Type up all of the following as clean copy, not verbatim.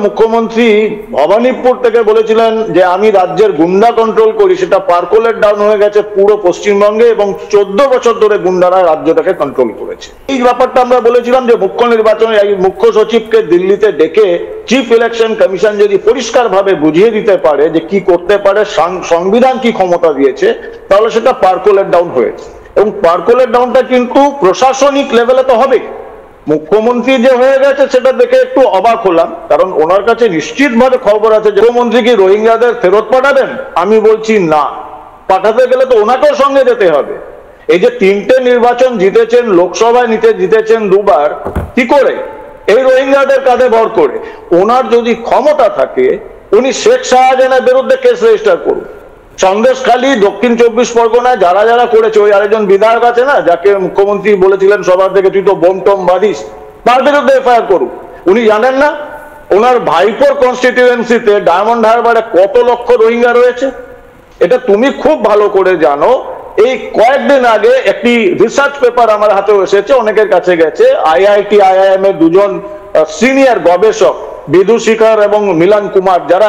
মুখ্যমন্ত্রী ভবানীপুর থেকে বলেছিলেন যে আমি রাজ্যের গুন্ডা কন্ট্রোল করি, সেটা পার্কোলেট ডাউন হয়ে গেছে পুরো পশ্চিমবঙ্গে এবং 14 বছর ধরে গুন্ডারা রাজ্যটাকে কন্ট্রোল করেছে। এই ব্যাপারটা আমরা বলেছিলাম যে মুখ্য নির্বাচনে মুখ্য সচিবকে দিল্লিতে ডেকে চিফ ইলেকশন কমিশন যদি পরিষ্কারভাবে বুঝিয়ে দিতে পারে যে কি করতে পারে, সংবিধান কি ক্ষমতা দিয়েছে, তাহলে সেটা পার্কোলেট ডাউন হয়েছে। এবং পার্কোলেট ডাউনটা কিন্তু প্রশাসনিক লেভেলে তো হবে। মুখ্যমন্ত্রী যে হয়ে গেছে সেটা দেখে একটু অবাক হলাম, কারণ ওনার কাছে নিশ্চিতভাবে খবর আছে যে মুখ্যমন্ত্রী কি রোহিঙ্গাদের ফেরত পাঠাবেন। আমি বলছি না, পাঠাতে গেলে তো ওনাকেও সঙ্গে যেতে হবে। এই যে 3টে নির্বাচন জিতেছেন, লোকসভায় জিতেছেন 2বার, কি করে? এই রোহিঙ্গাদের কাঁধে ভর করে। ওনার যদি ক্ষমতা থাকে উনি শেখ শাহজাহানের বিরুদ্ধে কেস রেজিস্টার করুন। সন্দেশখালী, দক্ষিণ 24 পরগনায় যারা যারা করেছে, ওই আরেকজন বিধায়ক আছে না যাকে মুখ্যমন্ত্রী বলেছিলেন সবার থেকে তুই তো বোম টোম বাঁধিস, তার বিরুদ্ধে এফআইআর করুন। উনি জানেন না ওনার ভাইপোর কনস্টিটিউয়েন্সিতে ডায়মন্ড হারবারে কত লক্ষ রোহিঙ্গা রয়েছে? এটা তুমি খুব ভালো করে জানো। এই কয়েকদিন আগে একটি রিসার্চ পেপার আমার হাতে এসেছে, অনেকের কাছে গেছে। আইআইটি IIM এর দুজন সিনিয়র গবেষক বিদুশিখর এবং মিলন কুমার, যারা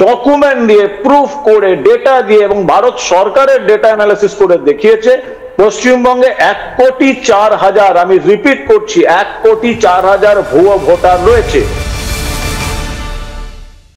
ডকুমেন্ট দিয়ে, প্রুফ করে, ডেটা দিয়ে এবং ভারত সরকারের ডেটা অ্যানালিসিস করে দেখিয়েছে পশ্চিমবঙ্গে 1,04,000, আমি রিপিট করছি, 1,04,000 ভুয়ো ভোটার রয়েছে।